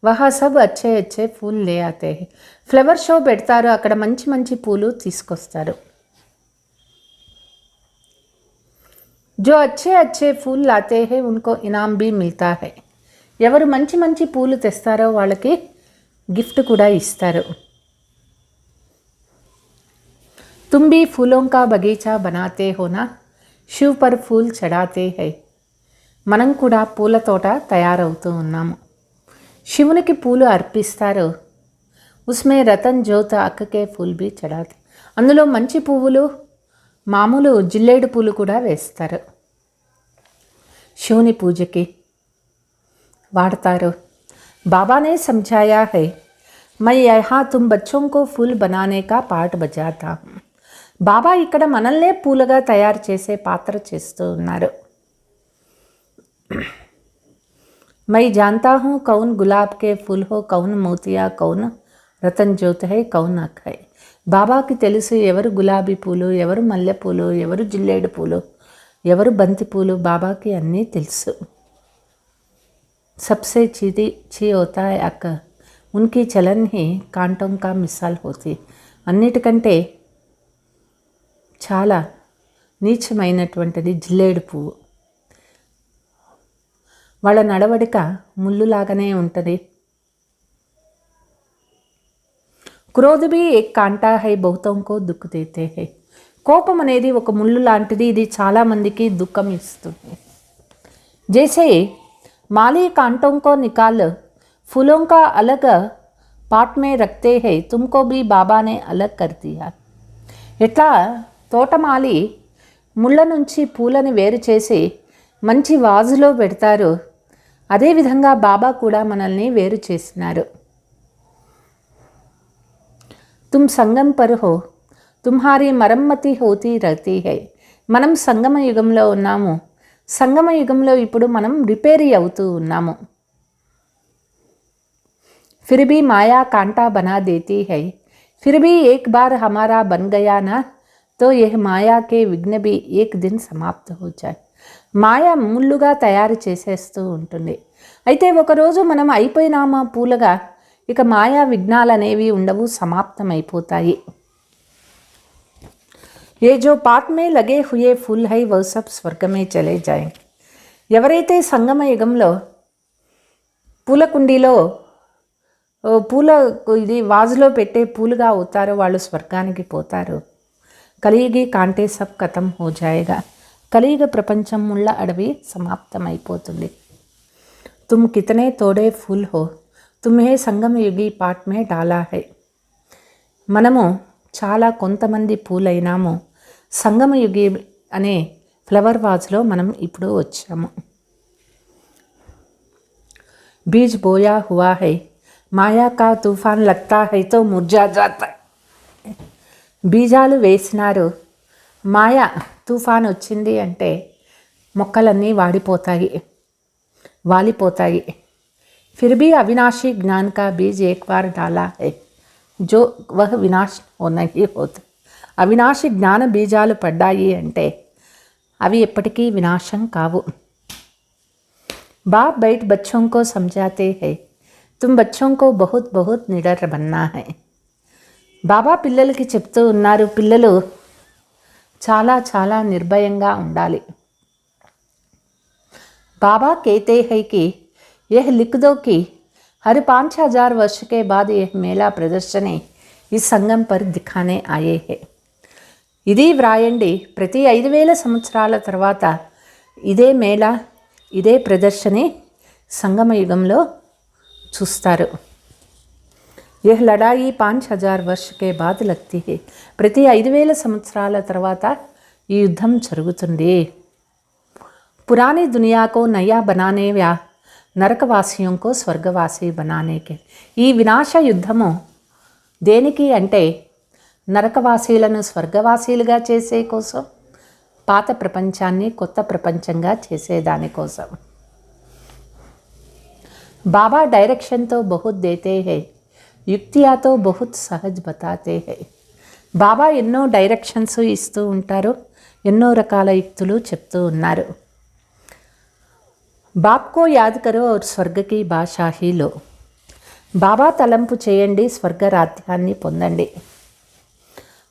వహా సబ్ అచ్చే అచ్చే ఫూల్ లే ఆతే హై ఫ్లవర్ షో పెడతారు అక్కడ మంచి మంచి పూలు తీసుకొస్తారు जो अच्छे अच्छे फूल लाते हैं उनको इनाम भी मिलता है ఎవరు మంచి మంచి పూలు తెస్తారో వాళ్ళకి గిఫ్ట్ కూడా ఇస్తారు तुम भी फूलों का बगीचा बनाते हो ना शिव पर फूल चढ़ाते हैं మనం కూడా పూల తోట తయారవుతూ ఉన్నాము శివునికి పూలు అర్పిస్తారు ఉస్మే రతన్ జ్యోత అక్కకే ఫూల్ भी चढ़ाते అందులో మంచి పువ్వులు మామూలు జిల్లేడు పూలు కూడా వేస్తారు శివుని పూజకి వాడతారు बाबा ने समझाया है मैं यहाँ तुम बच्चों को फूल बनाने का पार्ट बजाता हूँ బాబా ఇక్కడ మనల్నే పూలుగా తయారు చేసే పాత్ర చేస్తూ ఉన్నారు मैं जानता हूँ कौन गुलाब के फूल हो कौन मोतिया कौन रतन ज्योत है कौन अख है బాబాకి తెలుసు ఎవరు గులాబీ పూలు ఎవరు మల్లెపూలు ఎవరు జిల్లేడు పూలు ఎవరు బంతి పూలు బాబాకి అన్నీ తెలుసు सबसे ची होता है अక్క उनकी चलन ही कांटों का मिसाल होती అన్నిటికంటే చాలా నీచమైనటువంటిది జిల్లేడు పువ్వు వాళ్ళ నడవడిక ముళ్ళులాగానే ఉంటుంది క్రోధ भी एक कांटा है बहुतों को दुख देते हैं కోపం అనేది ఒక ముళ్ళు లాంటిది ఇది చాలామందికి దుఃఖం ఇస్తుంది जैसे माली कांटों को निकाल फूलों का अलग पाट में रखते हैं तुमको भी बाबा ने अलग कर दिया ఎట్లా తోటమాలి ముళ్ళ నుంచి పూలను వేరు చేసి మంచి వాజులో పెడతారు అదేవిధంగా బాబా కూడా మనల్ని వేరు చేసినారు तुम संगम पर हो तुम्हारी मरम्मति होती रहती है మనం సంగమ యుగంలో ఉన్నాము సంగమ యుగంలో ఇప్పుడు మనం రిపేర్ అవుతూ ఉన్నాము फिर भी माया कांटा बना देती है फिर भी एक बार हमारा बन गया ना तो यह माया के विघ्न भी एक दिन समाप्त हो जाए మాయ ముళ్ళుగా తయారు చేసేస్తూ ఉంటుంది అయితే ఒకరోజు మనం అయిపోయినామా పూలగా ఇక మాయా విఘ్నాలు అనేవి ఉండవు సమాప్తమైపోతాయి ఏ జో పాట్ మే లగే హుయే ఫుల్ హై వో సబ్ స్వర్గమే చలే జాయే ఎవరైతే సంగమ యుగంలో పూల కుండీలో పూల ఇది వాజులో పెట్టే పూలుగా అవుతారో వాళ్ళు స్వర్గానికి పోతారు కలియుగి కాంటే సబ్ ఖతం హో జాయేగా కలియుగ ప్రపంచం ముళ్ళ అడవి సమాప్తమైపోతుంది తుమ్ కితనే తోడే ఫూల్ హో తుమ్హే సంగమ యుగి పాట్ మే డాలా హై మనము చాలా కొంతమంది పూలైనాము సంగమ యుగి అనే ఫ్లవర్ వాజ్లో మనం ఇప్పుడు వచ్చాము बीज बोया हुआ है माया का तूफान लगता है तो मुरझा जाता है బీజాలు వేసినారు మాయ తుఫాన్ వచ్చింది అంటే మొక్కలన్నీ వాడిపోతాయి వాలిపోతాయి फिर भी अविनाशी ज्ञान का बीज एक बार डाला है जो वह विनाश होना ही होता అవినాశి జ్ఞాన బీజాలు పడ్డాయి అంటే అవి ఎప్పటికీ వినాశం కావు बाप बैठ बच्चों को समझाते हैं तुम बच्चों को बहुत बहुत निडर बनना है బాబా పిల్లలకి చెప్తూ ఉన్నారు పిల్లలు చాలా చాలా నిర్భయంగా ఉండాలి बाबा कहते हैं कि यह लिख दो कि हर 5000 वर्ष के बाद यह मेला प्रदर्शनी इस संगम पर दिखाने आए हैं ఇది వ్రాయండి. ప్రతి 5000 సంవత్సరాల తర్వాత ఇదే మేళ, ఇదే ప్రదర్శని సంగమయుగంలో చూస్తారు. यह लड़ाई 5000 वर्ष के बाद लगती है. ప్రతి 5000 సంవత్సరాల తర్వాత ఈ యుద్ధం జరుగుతుంది. पुरानी दुनिया को नया बनाने या నరకవాసియోं को స్వర్గవాసి बनाने के. ఈ వినాశ యుద్ధము దేనికి అంటే నరకవాసీలను స్వర్గవాసీలుగా చేసే కోసం, పాత ప్రపంచాన్ని కొత్త ప్రపంచంగా చేసేదానికోసం. బాబా డైరెక్షన్తో బహుత్ దేతే హై, యుక్తియాతో బహుత్ సహజ్ బతాతే హై. బాబా ఎన్నో డైరెక్షన్స్ ఇస్తూ ఉంటారు, ఎన్నో రకాల యుక్తులు చెప్తూ ఉన్నారు. బాప్కో యాద్ కరో ఔర్ స్వర్గకి బాషాహీలో. బాబా తలంపు చేయండి, స్వర్గరాధ్యాన్ని పొందండి.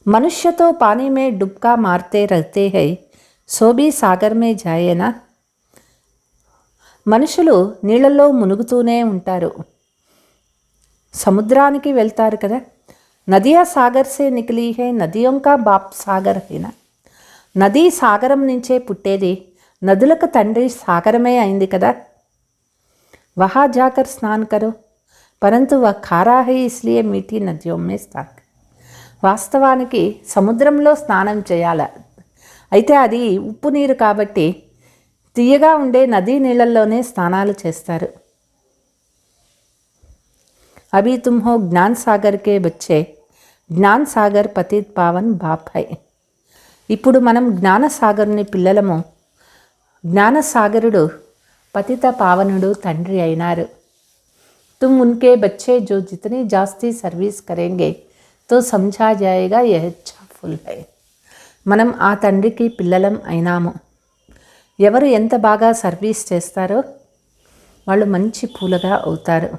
मनुष्य तो पानी में डुबका मारते रहते हैं, सो भी सागर में जाए ना. మనుషులు నీళ్ళల్లో మునుగుతూనే ఉంటారు, సముద్రానికి వెళ్తారు కదా. నదియా సాగర్ సే నికలి హై, నదియోం కా బాప్ సాగర్ హైనా. నది సాగరం నుంచే పుట్టేది, నదులకు తండ్రి సాగరమే అయింది కదా. వహా జాకర్ స్నాన్ కరో, పరంతు వహ్ ఖారా హై ఇస్లియే మీఠీ నదియోం మే స్నాన్. వాస్తవానికి సముద్రంలో స్నానం చేయాల, అయితే అది ఉప్పు నీరు కాబట్టి తీయగా ఉండే నదీ నీళ్ళల్లోనే స్నానాలు చేస్తారు. అభి తుమ్ హో జ్ఞాన్ సాగర్ కే బచ్చే, జ్ఞాన్ సాగర్ పతిత్ పావన్ బాప్ హై. ఇప్పుడు మనం జ్ఞానసాగరుని పిల్లలము, జ్ఞానసాగరుడు పతిత పావనుడు తండ్రి అయినారు. తుమ్ ఉన్కే బచ్చే జో జితనీ జాస్తి సర్వీస్ కరేంగే తో సమझा जाएगा यह अच्छा फूल है. మనం ఆ తండ్రికి పిల్లలం అయినాము. ఎవరు ఎంత బాగా సర్వీస్ చేస్తారో వాళ్ళు మంచి పూలగా అవుతారు.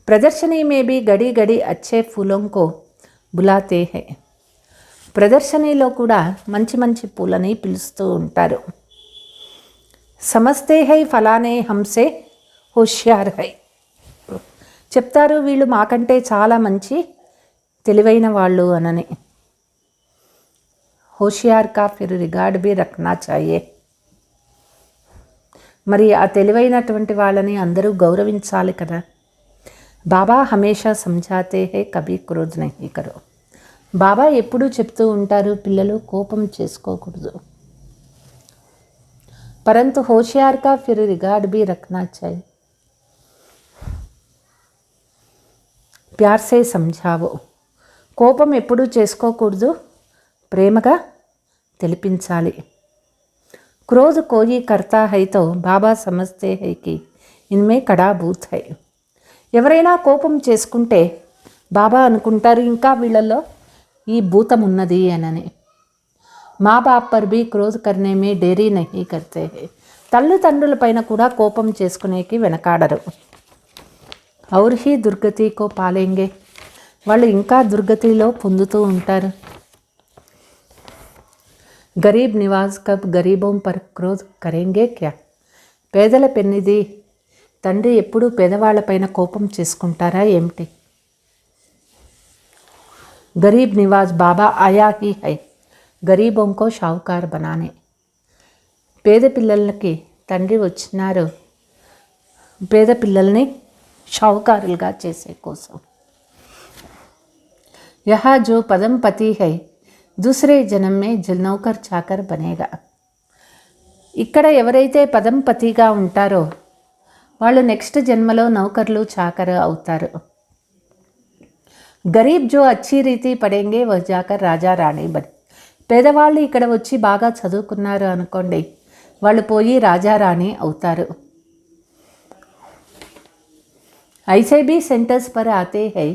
ప్రదర్శనీ మే భీ గడి గడి అచ్చే ఫూలోం కో బులాతే హై. ప్రదర్శనీలో కూడా మంచి మంచి పూలని పిలుస్తూ ఉంటారు. సమస్తే హై ఫలానే హంసే హోషియార్ హై. చెప్తారు వీళ్ళు మాకంటే చాలా మంచి తెలివైన వాళ్ళు అనని. హోషియార్ కా ఫిర్ రిగార్డ్ బి రఖనా చాయే. మరి ఆ తెలివైనటువంటి వాళ్ళని అందరూ గౌరవించాలి కదా. బాబా హమేషా సమझाते हैं కభీ క్రోధ్ నహీ కరో. బాబా ఎప్పుడూ చెప్తూ ఉంటారు, పిల్లలు కోపం చేసుకోకూడదు. పరంతు హోషియార్ కా ఫిర్ రిగార్డ్ బి రఖనా చాయే. ప్యార్ సే సమझाవో. కోపం ఎప్పుడూ చేసుకోకూడదు, ప్రేమగా తెలిపించాలి. క్రోధ్ కోయి కర్తా హైతో బాబా సమझते हैं कि ఇన్మే కడా భూత్ హై. ఎవరైనా కోపం చేసుకుంటే బాబా అనుకుంటారు ఇంకా వీళ్ళల్లో ఈ భూతం ఉన్నది అనని. మా బాప్ పర్ భీ క్రోధ్ కర్నే మే డేరీ నహీ కర్తే హై. తల్లిదండ్రుల పైన కూడా కోపం చేసుకునేకి వెనకాడరు. ఔర్ హీ దుర్గతి కో పాలేంగే. వాళ్ళు ఇంకా దుర్గతిలో పొందుతూ ఉంటారు. గరీబ్ నివాజ్ కబ్ గరీబోం పర్ క్రోధ్ కరేంగే క్యా. పేదల పెన్నిది తండ్రి ఎప్పుడూ పేదవాళ్లపైన కోపం చేసుకుంటారా ఏమిటి. గరీబ్ నివాజ్ బాబా ఆయా హీ హై గరీబోం కో షావుకార్ బనానే. పేద పిల్లలకి తండ్రి వచ్చినారు, పేద పిల్లల్ని షావుకారులుగా చేసే కోసం. యహా జో పదం పతి హై దూసరే జనం మే నౌకర్ చాకర్ బనేగా. ఇక్కడ ఎవరైతే పదం పతిగా ఉంటారో వాళ్ళు నెక్స్ట్ జన్మలో నౌకర్లు చాకర్ అవుతారు. గరీబ్ జో అచ్చీ రీతి పడేంగే వహ్ జాకర్ రాజా రాణి బనే. పేదవాళ్ళు ఇక్కడ వచ్చి బాగా చదువుకున్నారు అనుకోండి, వాళ్ళు పోయి రాజా రాణి అవుతారు. ऐसे भी सेंटर्स पर आते हैं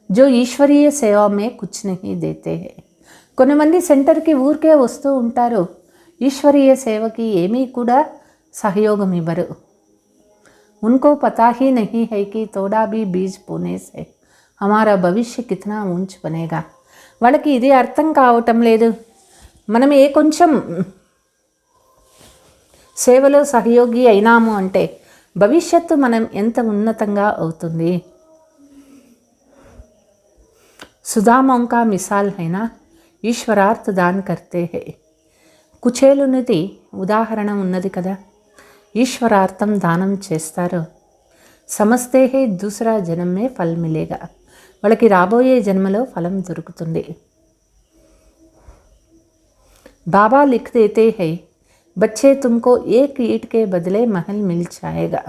जो ईश्वरीय सेवा में कुछ नहीं देते हैं. కొంతమంది సెంటర్కి ఊరికే వస్తూ ఉంటారు, ఈశ్వరీయ సేవకి ఏమీ కూడా సహయోగం ఇవ్వరు. उनको पता ही नहीं है कि थोड़ा भी बीज बोने से हमारा भविष्य कितना ऊंच बनेगा. వాళ్ళకి ఇది అర్థం కావటం లేదు. మనం ఏ కొంచెం సేవలో సహయోగి అయినాము అంటే భవిష్యత్తు మనం ఎంత ఉన్నతంగా అవుతుంది. सुदामों का मिसाल है ना, ఈశ్వరార్థ దాన్ కర్తే హే. కుచేలునిది ఉదాహరణ ఉన్నది కదా, ఈశ్వరార్థం దానం చేస్తారు. సమస్తే హే దూసరా జన్మే ఫల్ మిలేగా, వాళ్ళకి రాబోయే జన్మలో ఫలం దొరుకుతుంది. బాబా లిఖ్ దేతే హై, బచ్చే తుమ్కో ఏక్ ఈట్ కే బదలే మహల్ మిల్ జాయేగా.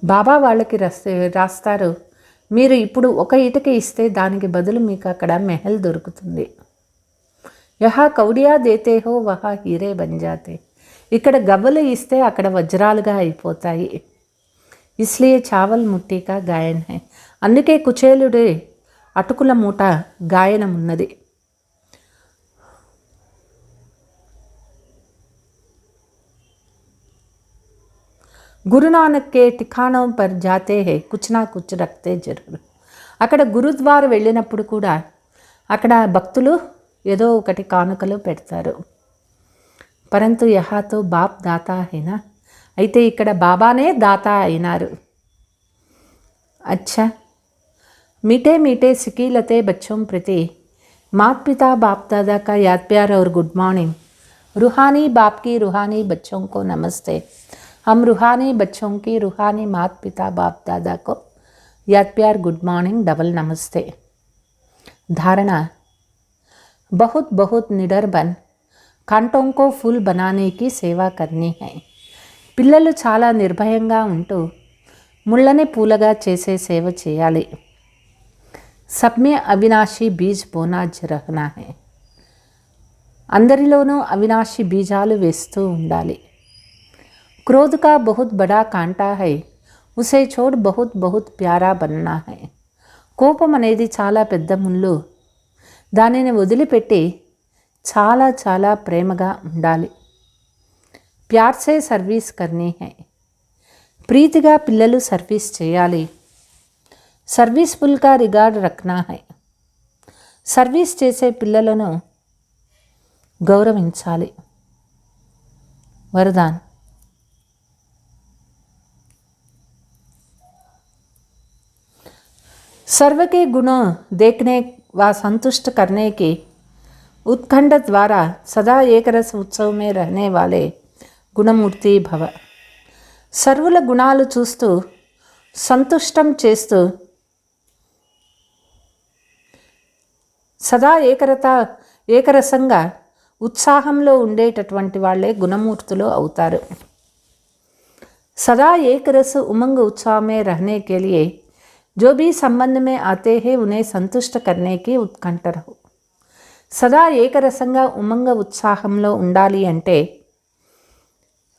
బాబా వాళ్ళకి రాస్తారు, మీరు ఇప్పుడు ఒక ఇటుక ఇస్తే దానికి బదులు మీకు అక్కడ మెహల్ దొరుకుతుంది. యహా కౌడియా దేతే హో వహా హీరే బంజాతే, ఇక్కడ గవ్వలు ఇస్తే అక్కడ వజ్రాలుగా అయిపోతాయి. ఇస్లియే చావల్ ముట్టికా గాయన్ హై, అందుకే కుచేలుడే అటుకుల మూట గాయనం ఉన్నది. గురు నానక్ కే ఠికాణం పర్ జాతే హే కుచ్ నా కుచ్ రక్తే జరూర్. అక్కడ గురుద్వార వెళ్ళినప్పుడు కూడా అక్కడ భక్తులు ఏదో ఒకటి కానుకలు పెడతారు. పరంతు యహాతో బాప్ దాతా హేనా, అయితే ఇక్కడ బాబానే దాతా అయినారు. అచ్చా, మీఠే మీఠే సికీలతే బచ్చోం ప్రతి मात पिता बाप दादा का याद प्यार और गुड मॉर्निंग. रूहानी बाप की रूहानी बच्चों को नमस्ते. हम रूहानी बच्चों की रूहानी मात पिता बाप दादा को याद प्यार गुड मॉर्निंग डबल नमस्ते. धारणा, बहुत बहुत निडर बन कांटों को फूल बनाने की సేవా करनी है. పిల్లలు చాలా నిర్భయంగా ఉంటూ ముళ్ళని పూలగా చేసే సేవ చేయాలి. सब में అవినాశి బీజ్ బోనా రహనా है. అందరిలోనూ అవినాశి బీజాలు వేస్తూ ఉండాలి. क्रोध का बहुत बड़ा कांटा है, उसे छोड़ बहुत बहुत प्यारा बनना है. కోపం అనేది చాలా పెద్ద ముళ్ళు, దానిని వదిలిపెట్టి చాలా చాలా ప్రేమగా ఉండాలి. ప్యార్ సే సర్వీస్ కర్నీ హై, ప్రీతిగా పిల్లలు సర్వీస్ చేయాలి. సర్వీస్ఫుల్ కా రిగార్డ్ రఖనా హై, సర్వీస్ చేసే పిల్లలను గౌరవించాలి. వరదాన్, सर्व के गुणों देखने व संतुष्ट करने की उत्कंठ द्वारा सदा एक रस उत्सव में रहने वाले गुणमूर्ति भव. సర్వుల గుణాలు చూస్తూ సంతుష్టం చేస్తూ సదా ఏకరసంగా ఉత్సాహంలో ఉండేటటువంటి వాళ్ళే గుణమూర్తులు అవుతారు. సదా ఏకరस उमंग उत्साह में रहने के लिए जो भी संबंध में आते हैं उन्हें संतुष्ट करने की उत्कंठ रहो. సదా ఏకరసంగా ఉమంగ ఉత్సాహంలో ఉండాలి అంటే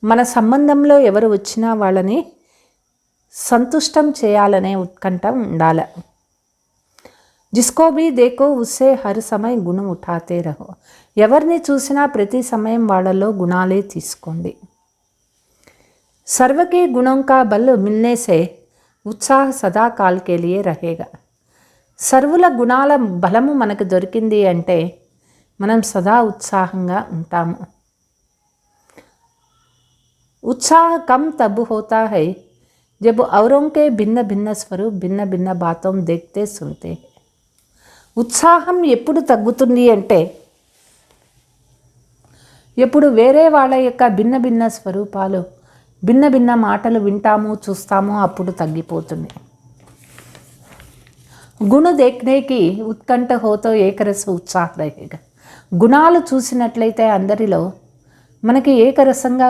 మన సంబంధంలో ఎవరు వచ్చినా వాళ్ళని సంతుష్టం చేయాలనే ఉత్కంఠ ఉండాలి. जिसको भी देखो उससे हर समय गुण उठाते रहो. ఎవరిని చూసినా ప్రతి సమయం వాళ్ళలో గుణాలే తీసుకోండి. सर्व के गुणों का बल मिलने से उत्साह सदा काल के लिए रहेगा. సర్వుల గుణాల బలము మనకు దొరికింది అంటే మనం సదా ఉత్సాహంగా ఉంటాము. उत्साह कम तब होता है जब औरों के भिन्न भिन्न स्वरूप भिन्न भिन्न बातों देखते सुनते हैं. ఉత్సాహం ఎప్పుడు తగ్గుతుంది అంటే ఎప్పుడు వేరే వాళ్ళ యొక్క భిన్న భిన్న స్వరూపాలు భిన్న భిన్న మాటలు వింటాము చూస్తాము అప్పుడు తగ్గిపోతుంది. గుణ దేఖ్నేకి ఉత్కంఠ హోతో ఏకరస ఉత్సాహ रहेगा. గుణాలు చూసినట్లయితే అందరిలో మనకి ఏకరసంగా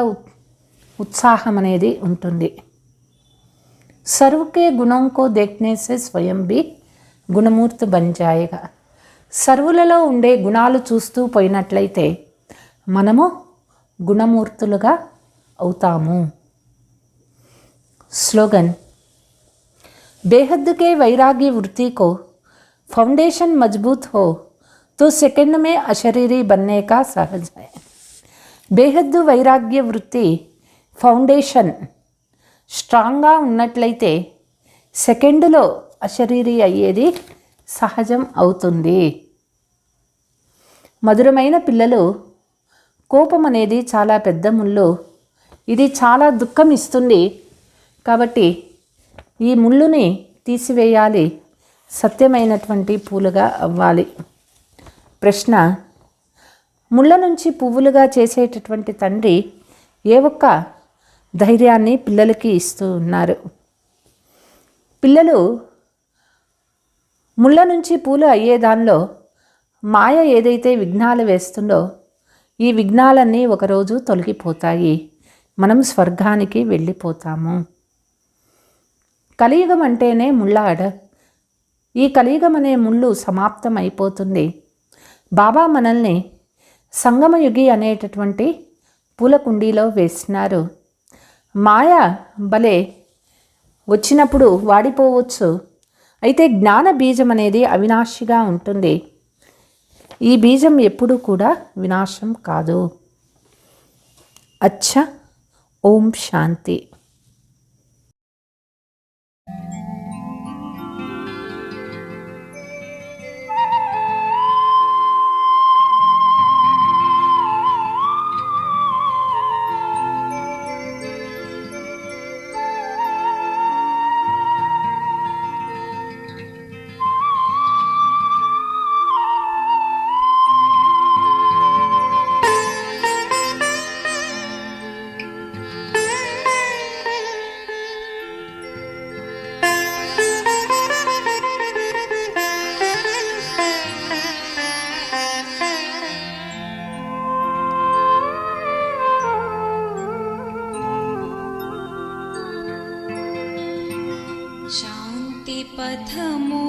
ఉత్సాహం అనేది ఉంటుంది. सर्व के गुणों को देखने से स्वयं भी గుణమూర్తి బన్ జాయేగా. సర్వులలో ఉండే గుణాలు చూస్తూ పోయినట్లయితే మనము గుణమూర్తులుగా అవుతాము. స్లోగన్, बेहद के वैराग्य वृत्ति को फाउंडेशन मजबूत हो तो सेकंड में अशरीरी बनने का सहज है. బేహద్దు వైరాగ్య వృత్తి ఫౌండేషన్ స్ట్రాంగ్గా ఉన్నట్లయితే సెకండ్లో అశరీరీ అయ్యేది సహజం అవుతుంది. మధురమైన పిల్లలు, కోపం అనేది చాలా పెద్ద ముళ్ళు, ఇది చాలా దుఃఖం ఇస్తుంది. కాబట్టి ఈ ముళ్ళుని తీసివేయాలి, సత్యమైనటువంటి పూలుగా అవ్వాలి. ప్రశ్న: ముళ్ళ నుంచి పువ్వులుగా చేసేటటువంటి తండ్రి ఏ ఒక్క ధైర్యాన్ని పిల్లలకి ఇస్తూ ఉన్నారు? పిల్లలు ముళ్ళ నుంచి పూలు అయ్యేదానిలో మాయ ఏదైతే విఘ్నాలు వేస్తుందో ఈ విఘ్నాలన్నీ ఒకరోజు తొలగిపోతాయి, మనం స్వర్గానికి వెళ్ళిపోతాము. కలియుగం అంటేనే ముళ్ళాడ. ఈ కలియుగం అనే ముళ్ళు సమాప్తం అయిపోతుంది. బాబా మనల్ని సంగమయుగి అనేటటువంటి పూల కుండీలో వేసినారు. మాయ భలే వచ్చినప్పుడు వాడిపోవచ్చు, అయితే జ్ఞాన బీజం అనేది అవినాశిగా ఉంటుంది. ఈ బీజం ఎప్పుడూ కూడా వినాశం కాదు. అచ్చా, ఓం శాంతి. शान्तिपथमो